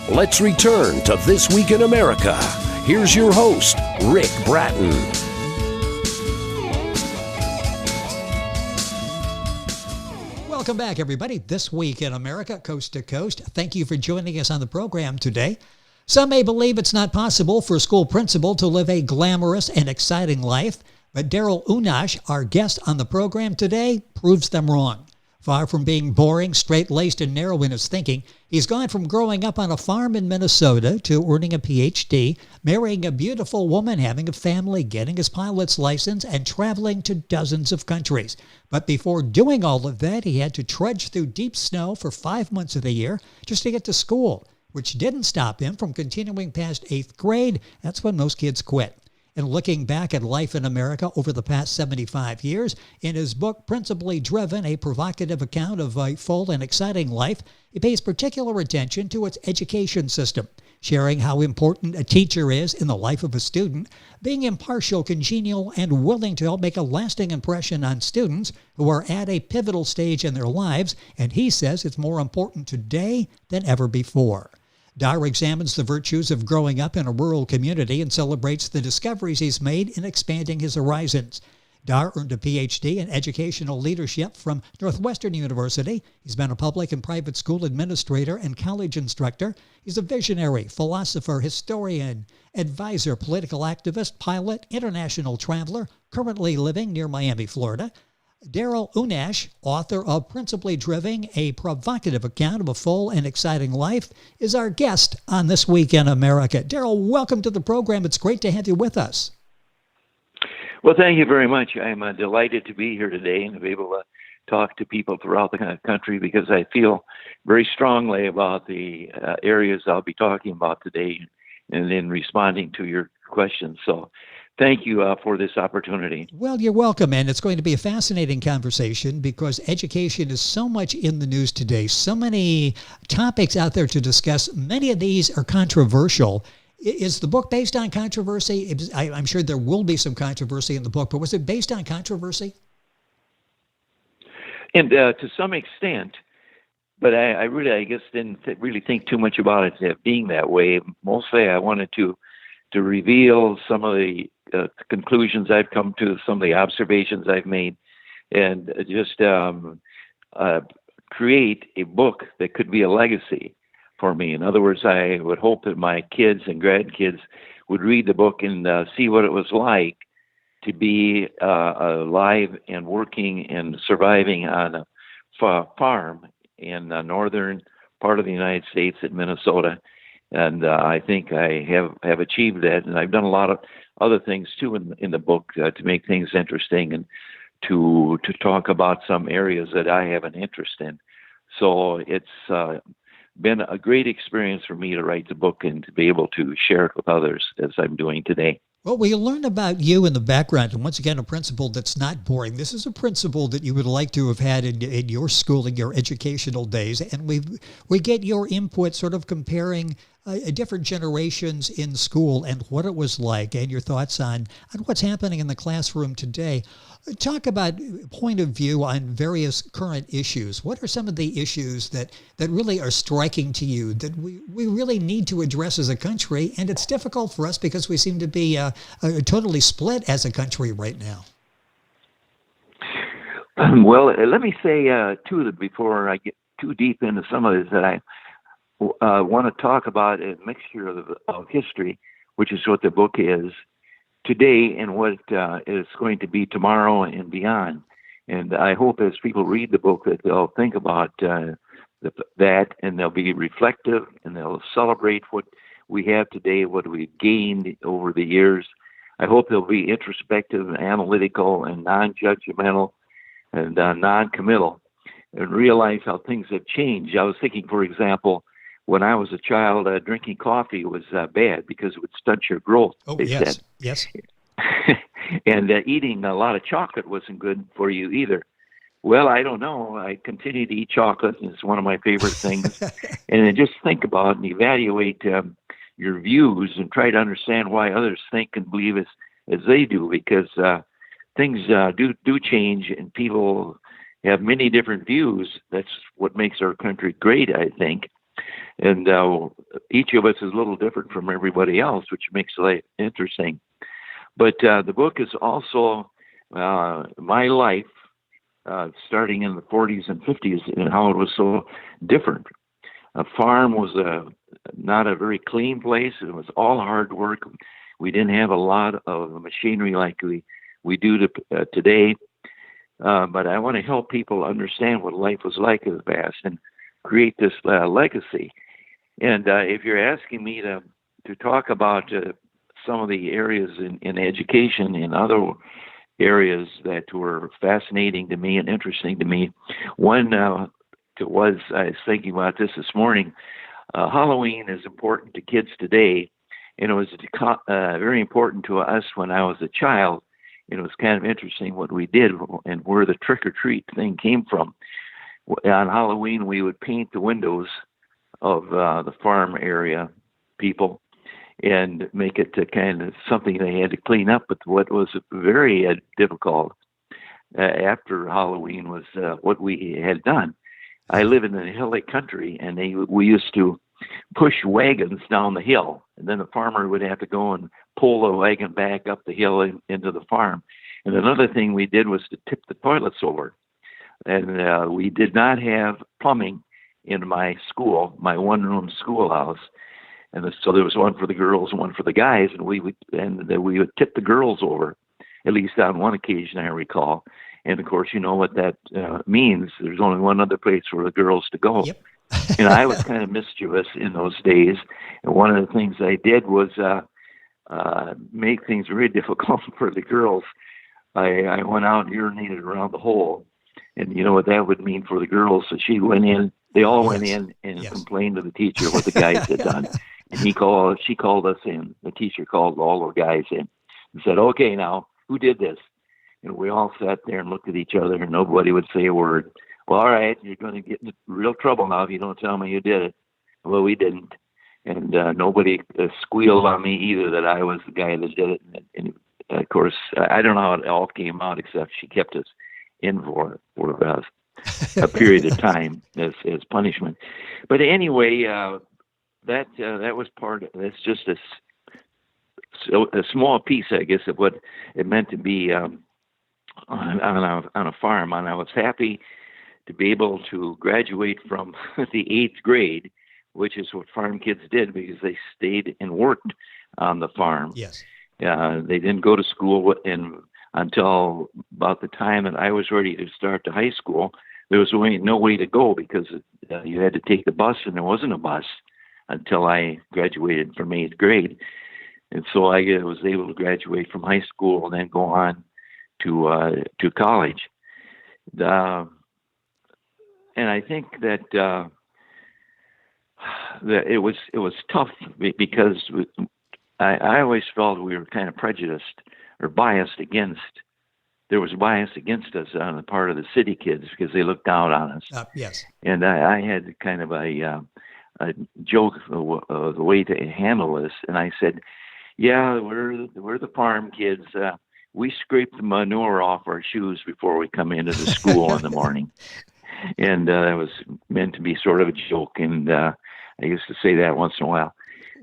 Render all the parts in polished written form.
Let's return to This Week in America. Here's your host, Rick Bratton. Welcome back, everybody. This Week in America, coast to coast. Thank you for joining us on the program today. Some may believe it's not possible for a school principal to live a glamorous and exciting life, but Daryl Unnasch, our guest on the program today, proves them wrong. Far from being boring, straight-laced, and narrow in his thinking, he's gone from growing up on a farm in Minnesota to earning a Ph.D., marrying a beautiful woman, having a family, getting his pilot's license, and traveling to dozens of countries. But before doing all of that, he had to trudge through deep snow for 5 months of the year just to get to school, which didn't stop him from continuing past 8th grade. That's when most kids quit. And looking back at life in America over the past 75 years, in his book, Principally Driven, a provocative account of a full and exciting life, he pays particular attention to its education system, sharing how important a teacher is in the life of a student, being impartial, congenial, and willing to help make a lasting impression on students who are at a pivotal stage in their lives, and he says it's more important today than ever before. Dar examines the virtues of growing up in a rural community and celebrates the discoveries he's made in expanding his horizons. Dar earned a Ph.D. in educational leadership from Northwestern University. He's been a public and private school administrator and college instructor. He's a visionary, philosopher, historian, advisor, political activist, pilot, international traveler, currently living near Miami, Florida. Daryl Unnasch, author of Principally Driven, a provocative account of a full and exciting life, is our guest on This Week in America. Daryl, welcome to the program. It's great to have you with us. Well, thank you very much. I'm delighted to be here today and to be able to talk to people throughout the country because I feel very strongly about the areas I'll be talking about today and then responding to your questions. So thank you for this opportunity. Well, you're welcome, and it's going to be a fascinating conversation because education is so much in the news today. So many topics out there to discuss. Many of these are controversial. Is the book based on controversy? I'm sure there will be some controversy in the book, but was it based on controversy? And to some extent, but I guess didn't really think too much about it being that way. Mostly I wanted to reveal some of the conclusions I've come to, some of the observations I've made, and just create a book that could be a legacy for me. In other words, I would hope that my kids and grandkids would read the book and see what it was like to be alive and working and surviving on a farm in the northern part of the United States in Minnesota. And I think I have achieved that, and I've done a lot of other things too in the book to make things interesting and to talk about some areas that I have an interest in. So it's been a great experience for me to write the book and to be able to share it with others as I'm doing today. Well, we learn about you in the background, and once again, a principle that's not boring. This is a principle that you would like to have had in your schooling, your educational days, and we get your input sort of comparing different generations in school and what it was like, and your thoughts on what's happening in the classroom today. Talk about point of view on various current issues. What are some of the issues that really are striking to you that we really need to address as a country? And it's difficult for us because we seem to be totally split as a country right now. Well, let me say, too, that before I get too deep into some of this, that I want to talk about a mixture of history, which is what the book is today, and what is going to be tomorrow and beyond. And I hope as people read the book that they'll think about that, and they'll be reflective, and they'll celebrate what we have today, what we've gained over the years. I hope they'll be introspective, analytical, and non-judgmental, and non-committal, and realize how things have changed. I was thinking, for example, when I was a child, drinking coffee was bad because it would stunt your growth. Oh, yes, yes. And eating a lot of chocolate wasn't good for you either. Well, I don't know. I continue to eat chocolate, and it's one of my favorite things. And then just think about and evaluate your views and try to understand why others think and believe as they do, because things do change, and people have many different views. That's what makes our country great, I think. And each of us is a little different from everybody else, which makes life interesting. But the book is also my life, starting in the 40s and 50s, and how it was so different. A farm was not a very clean place. It was all hard work. We didn't have a lot of machinery like we do today. But I want to help people understand what life was like in the past and create this legacy. And if you're asking me to talk about some of the areas in education and other areas that were fascinating to me and interesting to me, one I was thinking about this morning. Halloween is important to kids today, and it was very important to us when I was a child. And it was kind of interesting what we did and where the trick-or-treat thing came from. On Halloween, we would paint the windows of the farm area people and make it kind of something they had to clean up. But what was very difficult after Halloween was what we had done. I live in the hilly country, and we used to push wagons down the hill, and then the farmer would have to go and pull the wagon back up the hill into the farm. And another thing we did was to tip the toilets over. And we did not have plumbing in my school, my one-room schoolhouse. And so there was one for the girls and one for the guys, and we would tip the girls over, at least on one occasion I recall. And of course, you know what that means. There's only one other place for the girls to go. Yep. And I was kind of mischievous in those days. And one of the things I did was make things very difficult for the girls. I went out and urinated around the hole. And you know what that would mean for the girls? So she went in, they all went in and complained to the teacher what the guys had done. And she called us in. The teacher called all the guys in and said, "Okay, now, who did this?" And we all sat there and looked at each other, and nobody would say a word. "Well, all right, you're going to get in real trouble now if you don't tell me you did it." Well, we didn't. And nobody squealed on me either that I was the guy that did it. And of course, I don't know how it all came out, except she kept us in for a period of time as punishment. But anyway, that was part of that's just a small piece, I guess, of what it meant to be on a farm. And I was happy to be able to graduate from the 8th grade, which is what farm kids did, because they stayed and worked on the farm. Yes. They didn't go to school until about the time that I was ready to start to high school. There was no way to go because you had to take the bus, and there wasn't a bus until I graduated from 8th grade. And so I was able to graduate from high school and then go on to college. And I think that it was tough because I always felt we were kind of prejudiced or biased against. There was bias against us on the part of the city kids because they looked down on us. Yes. And I had kind of a joke of the way to handle this, and I said, "Yeah, we're the farm kids. We scrape the manure off our shoes before we come into the school in the morning." And that was meant to be sort of a joke, and I used to say that once in a while.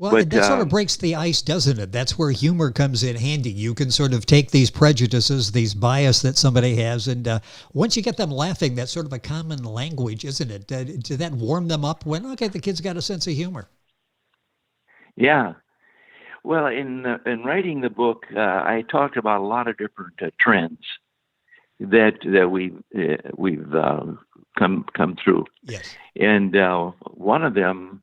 Well, but, that sort of breaks the ice, doesn't it? That's where humor comes in handy. You can sort of take these prejudices, these bias that somebody has, and once you get them laughing, that's sort of a common language, isn't it? Did that warm them up when, okay, the kid's got a sense of humor? Yeah. Well, in writing the book, I talked about a lot of different trends that we've come through. Yes. And one of them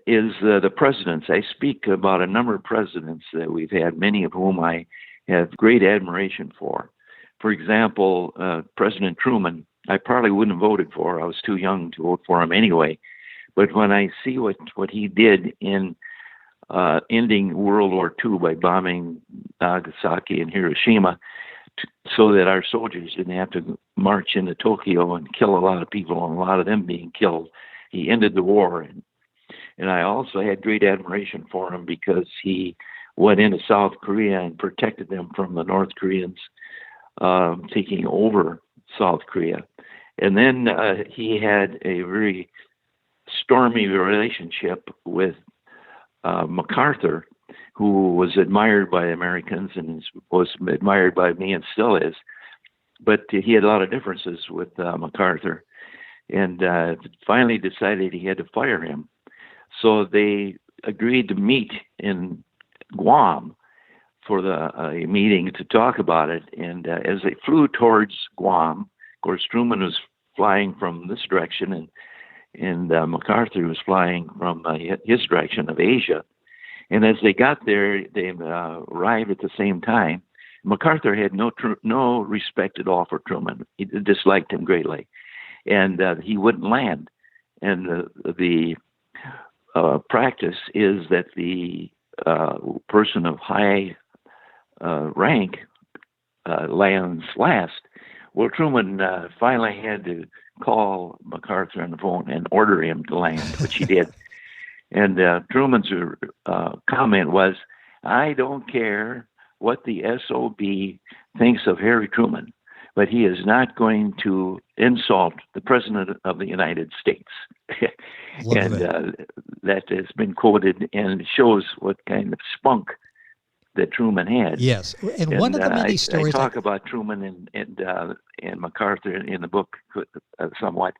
is the presidents. I speak about a number of presidents that we've had, many of whom I have great admiration for. For example, President Truman, I probably wouldn't have voted for. I was too young to vote for him anyway. But when I see what he did in ending World War II by bombing Nagasaki and Hiroshima so that our soldiers didn't have to march into Tokyo and kill a lot of people, and a lot of them being killed, he ended the war. And I also had great admiration for him because he went into South Korea and protected them from the North Koreans taking over South Korea. And then he had a very stormy relationship with MacArthur, who was admired by Americans and was admired by me and still is. But he had a lot of differences with MacArthur, and finally decided he had to fire him. So they agreed to meet in Guam for a meeting to talk about it. And as they flew towards Guam, of course, Truman was flying from this direction, and MacArthur was flying from his direction of Asia. And as they got there, they arrived at the same time. MacArthur had no respect at all for Truman. He disliked him greatly, and he wouldn't land. And the practice is that the person of high rank lands last. Well, Truman finally had to call MacArthur on the phone and order him to land, which he did. And Truman's comment was, "I don't care what the SOB thinks of Harry Truman, but he is not going to insult the President of the United States." And that has been quoted and shows what kind of spunk that Truman had. Yes, and one of the many stories I talk about Truman and MacArthur in the book somewhat.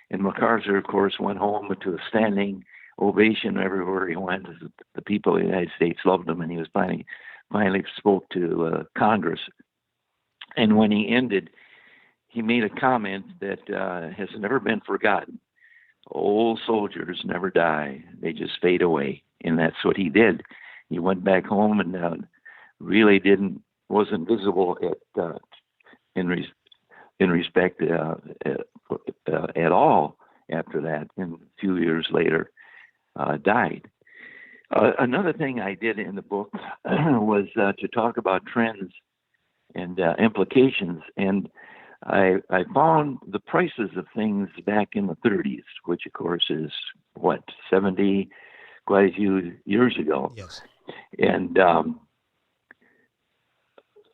And MacArthur, of course, went home to a standing ovation everywhere he went. The people of the United States loved him, and he was finally spoke to Congress. And when he ended, he made a comment that has never been forgotten. Old soldiers never die; they just fade away, and that's what he did. He went back home and really wasn't visible in respect at all after that. And a few years later, died. Another thing I did in the book was to talk about trends and implications, and I found the prices of things back in the 30s, which of course is 70, quite a few years ago. Yes. And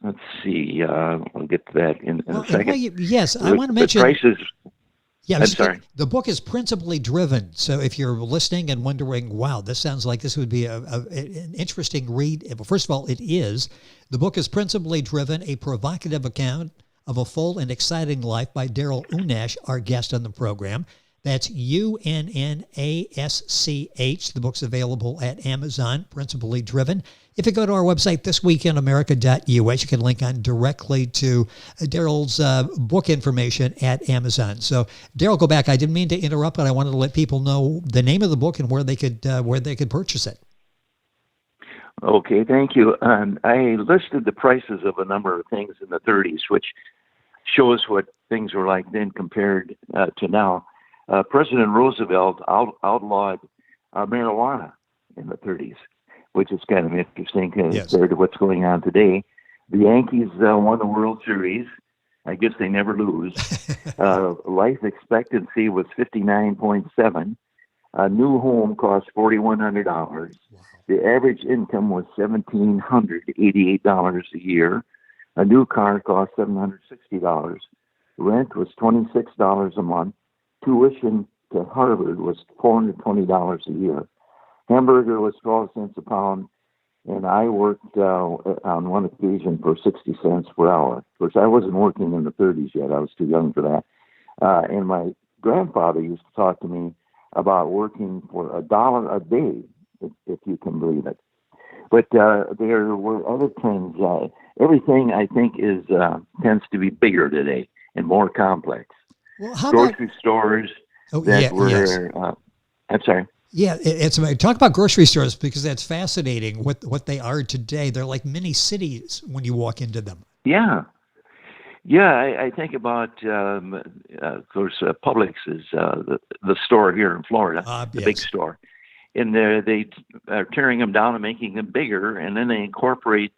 let's see, I'll get to that in a second. Yes, I want to mention the prices. Yeah, I'm sorry. The book is principally driven. So if you're listening and wondering, wow, this sounds like this would be an interesting read. Well, first of all, it is. The book is principally driven, a provocative account of a full and exciting life by Daryl Unnasch, our guest on the program. That's Unnasch. The book's available at Amazon, principally driven. If you go to our website, thisweekinamerica.us, you can link on directly to Daryl's book information at Amazon. So, Daryl, go back. I didn't mean to interrupt, but I wanted to let people know the name of the book and where they could purchase it. Okay, thank you. I listed the prices of a number of things in the 30s, which shows what things were like then compared to now. President Roosevelt outlawed marijuana in the 30s, which is kind of interesting compared to what's going on today. The Yankees won the World Series. I guess they never lose. Life expectancy was 59.7. A new home cost $4,100. Wow. The average income was $1,788 a year. A new car cost $760. Rent was $26 a month. Tuition to Harvard was $420 a year. Hamburger was 12 cents a pound, and I worked on one occasion for 60 cents per hour. Of course, I wasn't working in the 30s yet. I was too young for that. And my grandfather used to talk to me about working for $1 a day, if you can believe it. But there were other trends. Everything, I think, tends to be bigger today and more complex. Well, how grocery about stores I'm sorry. Yeah, talk about grocery stores, because that's fascinating what they are today. They're like mini cities when you walk into them. Yeah. I think about, of course, Publix is the store here in Florida, the big store. And they are tearing them down and making them bigger, and then they incorporate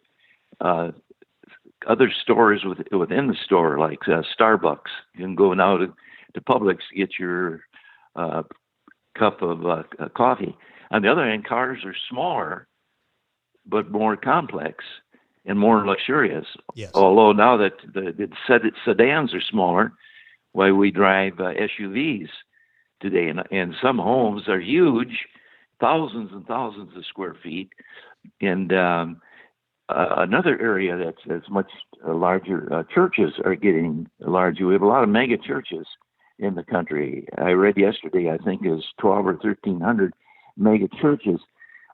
other stores within the store, like Starbucks. You can go now to Publix to get your cup of coffee. On the other hand, cars are smaller, but more complex and more luxurious. Yes. Although now that the sedans are smaller, why we drive SUVs today, and some homes are huge, thousands and thousands of square feet. And another area that's much larger, churches are getting larger. We have a lot of mega churches in the country. I read yesterday, I think is 12 or 1,300 mega churches.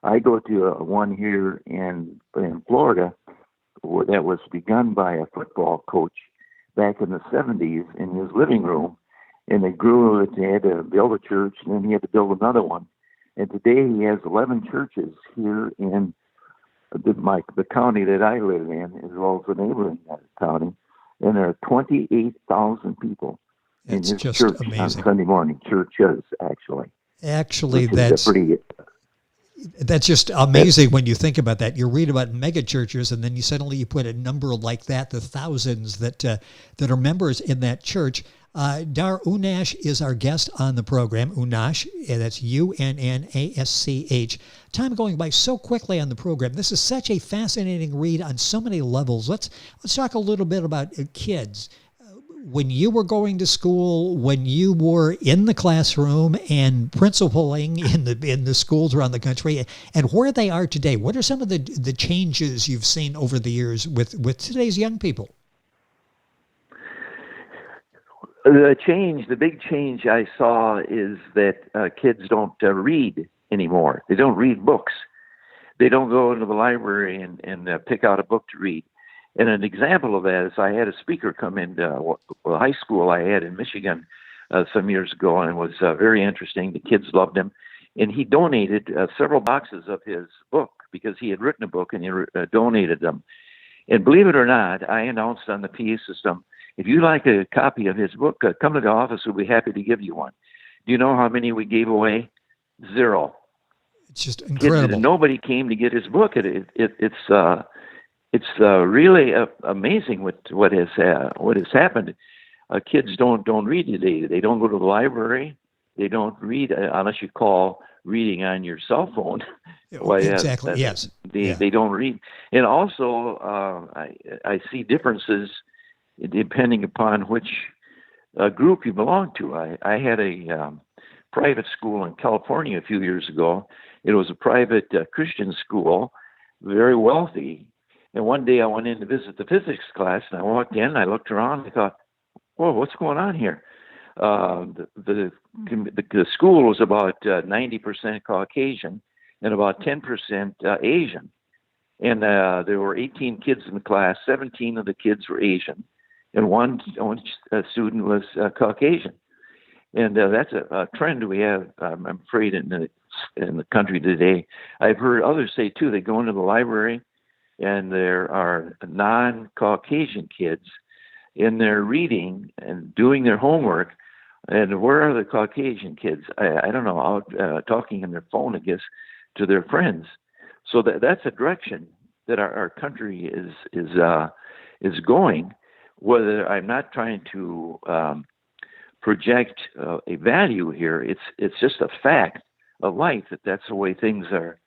I go to one here in Florida that was begun by a football coach back in the 70s in his living room. And they grew it. They had to build a church, and then he had to build another one. And today he has 11 churches here in the county that I live in, as well as the neighboring county. And there are 28,000 people in his just church amazing. on Sunday morning. Churches, actually. Actually, that's just amazing when you think about that. You read about mega churches, and then you put a number like that, the thousands that are members in that church. Unnasch is our guest on the program. Unnasch, that's Unnasch. Time going by so quickly on the program. This is such a fascinating read on so many levels. Let's talk a little bit about kids. When you were going to school, when you were in the classroom and principaling in the schools around the country, and where they are today, what are some of the changes you've seen over the years with today's young people? The big change I saw is that kids don't read anymore. They don't read books. They don't go into the library and pick out a book to read. And an example of that is I had a speaker come into high school I had in Michigan some years ago, and it was very interesting. The kids loved him. And he donated several boxes of his book because he had written a book, and he donated them. And believe it or not, I announced on the PA system, if you like a copy of his book, come to the office. We'll be happy to give you one. Do you know how many we gave away? 0. It's just incredible. Nobody came to get his book. It's really amazing what has happened. Kids don't read today. They don't go to the library. They don't read unless you call reading on your cell phone. Exactly. Yes. They don't read. And also, I see differences depending upon which group you belong to. I had a private school in California a few years ago. It was a private Christian school, very wealthy. And one day I went in to visit the physics class, and I walked in, I looked around, and I thought, whoa, what's going on here? The school was about 90% Caucasian and about 10% Asian. And there were 18 kids in the class. 17 of the kids were Asian, and one student was Caucasian. And that's a trend we have, I'm afraid, in the country today. I've heard others say, too, they go into the library, and there are non-Caucasian kids in there reading and doing their homework. And where are the Caucasian kids? I don't know, out talking on their phone, I guess, to their friends. So that's a direction that our country is going. Whether I'm not trying to project a value here, it's just a fact of life that's the way things are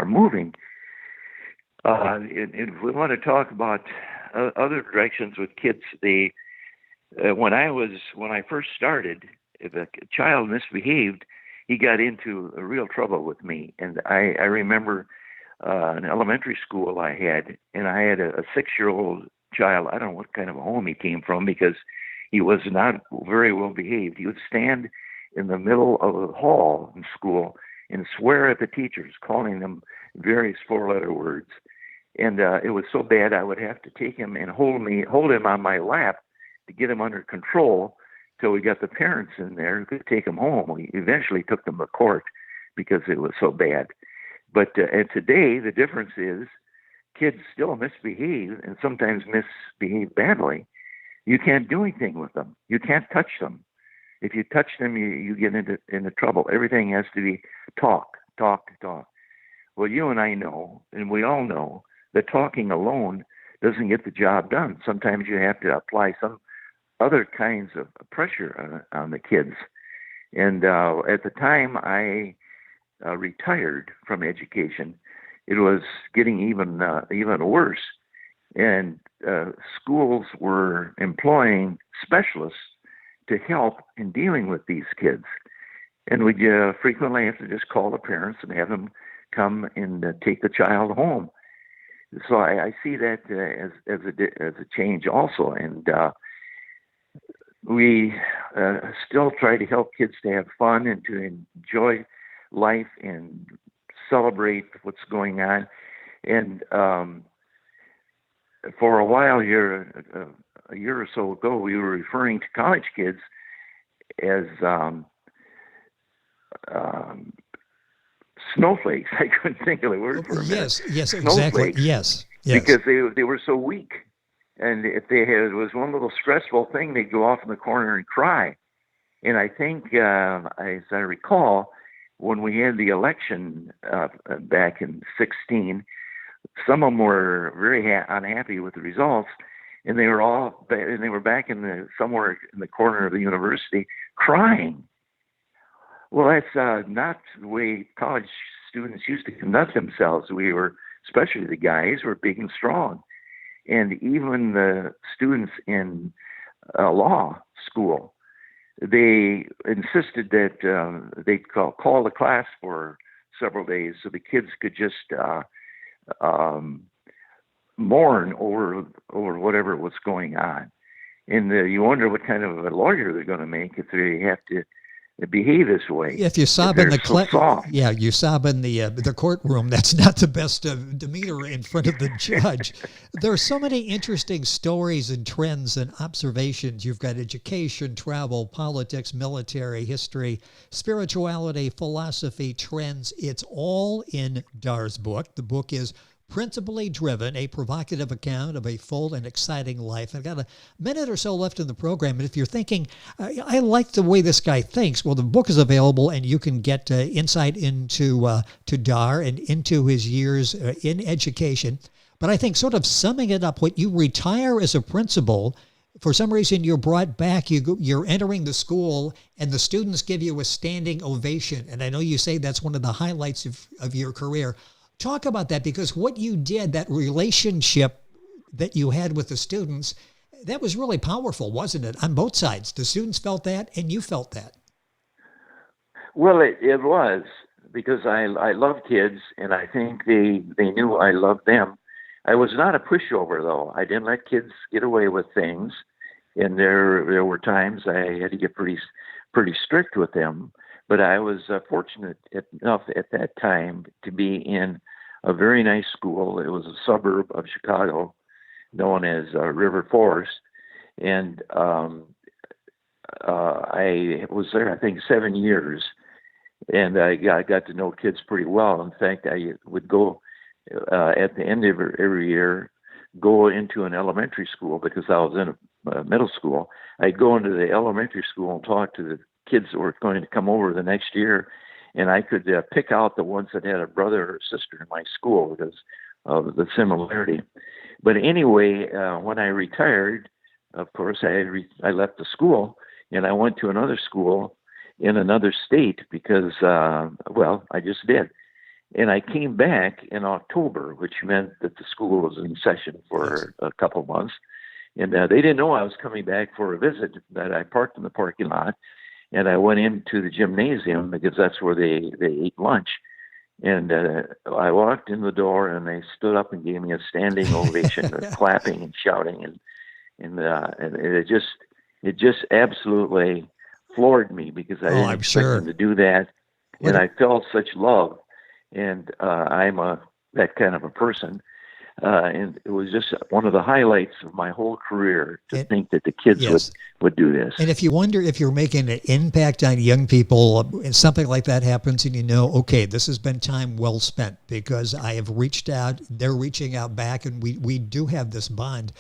moving. If we want to talk about other directions with kids, when I first started, if a child misbehaved, he got into real trouble with me. And I remember an elementary school I had, and I had a 6-year-old child. I don't know what kind of a home he came from because he was not very well behaved. He would stand in the middle of the hall in school and swear at the teachers, calling them various 4-letter words. And it was so bad I would have to take him and hold him on my lap to get him under control till we got the parents in there who could take him home. We eventually took them to court because it was so bad. But and today the difference is kids still misbehave and sometimes misbehave badly. You can't do anything with them. You can't touch them. If you touch them, you get into trouble. Everything has to be talk. Well, you and I know, and we all know, that talking alone doesn't get the job done. Sometimes you have to apply some other kinds of pressure on the kids. And at the time I retired from education, it was getting even worse. And schools were employing specialists to help in dealing with these kids. And we frequently have to just call the parents and have them come and take the child home. So I see that as a change also. And we still try to help kids to have fun and to enjoy life and celebrate what's going on. And for a while here, a year or so ago, we were referring to college kids as snowflakes. I couldn't think of the word for a minute. Yes, exactly. Yes. Because they were so weak. And if it was one little stressful thing, they'd go off in the corner and cry. And I think, as I recall, when we had the election back in 2016, some of them were very unhappy with the results, and they were back somewhere in the corner of the university crying. Well, that's not the way college students used to conduct themselves. We were, especially the guys, were big and strong. And even the students in law school, they insisted that they'd call the class for several days so the kids could just mourn over whatever was going on. And you wonder what kind of a lawyer they're going to make if they have to behave this way. If you sob in the you sob in the courtroom, that's not the best demeanor in front of the judge. There are so many interesting stories and trends and observations. You've got education, travel, politics, military, history, spirituality, philosophy, trends. It's all in Dar's book. The book is Principally Driven, a provocative account of a full and exciting life. I've got a minute or so left in the program, and if you're thinking, I like the way this guy thinks, well, the book is available, and you can get insight into to Dar and into his years in education. But I think sort of summing it up, when you retire as a principal, for some reason you're brought back, you're entering the school, and the students give you a standing ovation. And I know you say that's one of the highlights of your career. Talk about that, because what you did, that relationship that you had with the students, that was really powerful, wasn't it? On both sides. The students felt that, and you felt that. Well, it was, because I love kids, and I think they knew I loved them. I was not a pushover, though. I didn't let kids get away with things, and there were times I had to get pretty strict with them. But I was fortunate enough at that time to be in a very nice school. It was a suburb of Chicago known as River Forest. And I was there, I think, 7 years. And I got to know kids pretty well. In fact, I would go at the end of every year, go into an elementary school, because I was in a middle school. I'd go into the elementary school and talk to the kids that were going to come over the next year, and I could pick out the ones that had a brother or sister in my school because of the similarity. But anyway, when I retired, of course, I left the school, and I went to another school in another state because, I just did. And I came back in October, which meant that the school was in session for a couple of months. And they didn't know I was coming back for a visit, that I parked in the parking lot. And I went into the gymnasium because that's where they ate lunch. And I walked in the door, and they stood up and gave me a standing ovation, clapping and shouting, and it just absolutely floored me, because I didn't expect them to do that, and I felt such love. And I'm that kind of a person. And it was just one of the highlights of my whole career to think that the kids would do this. And if you wonder if you're making an impact on young people, and something like that happens, and you know, okay, this has been time well spent, because I have reached out, they're reaching out back, and we do have this bond.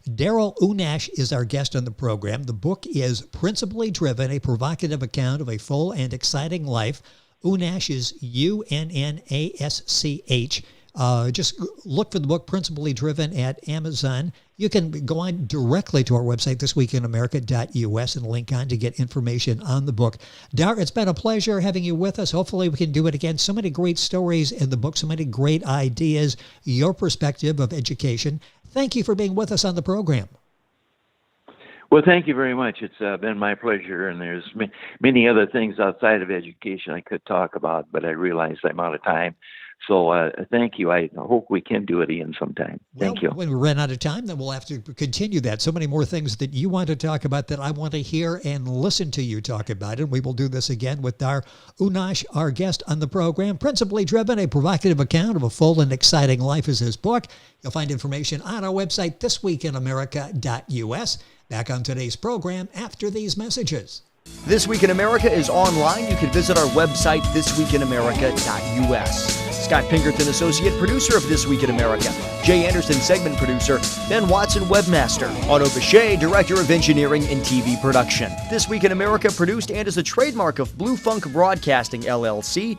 Daryl Unnasch is our guest on the program. The book is Principally Driven, a provocative account of a full and exciting life. Unnasch is Unnasch. Just look for the book Principally Driven at Amazon. You can go on directly to our website, thisweekinamerica.us, and link on to get information on the book. Dar, it's been a pleasure having you with us. Hopefully we can do it again. So many great stories in the book, so many great ideas, your perspective of education. Thank you for being with us on the program. Well, thank you very much. It's been my pleasure, and there's many other things outside of education I could talk about, but I realize I'm out of time. So thank you. I hope we can do it again sometime. Thank you. When we run out of time, then we'll have to continue that. So many more things that you want to talk about that I want to hear and listen to you talk about. And we will do this again with our Unnasch, our guest on the program. Principally Driven, a provocative account of a full and exciting life is his book. You'll find information on our website, thisweekinamerica.us. Back on today's program after these messages. This Week in America is online. You can visit our website, thisweekinamerica.us. Scott Pinkerton, associate producer of This Week in America. Jay Anderson, segment producer. Ben Watson, webmaster. Otto Bechet, director of engineering and TV production. This Week in America produced and is a trademark of Blue Funk Broadcasting, LLC.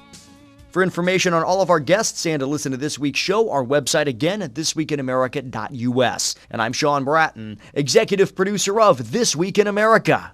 For information on all of our guests and to listen to this week's show, our website again at thisweekinamerica.us. And I'm Sean Bratton, executive producer of This Week in America.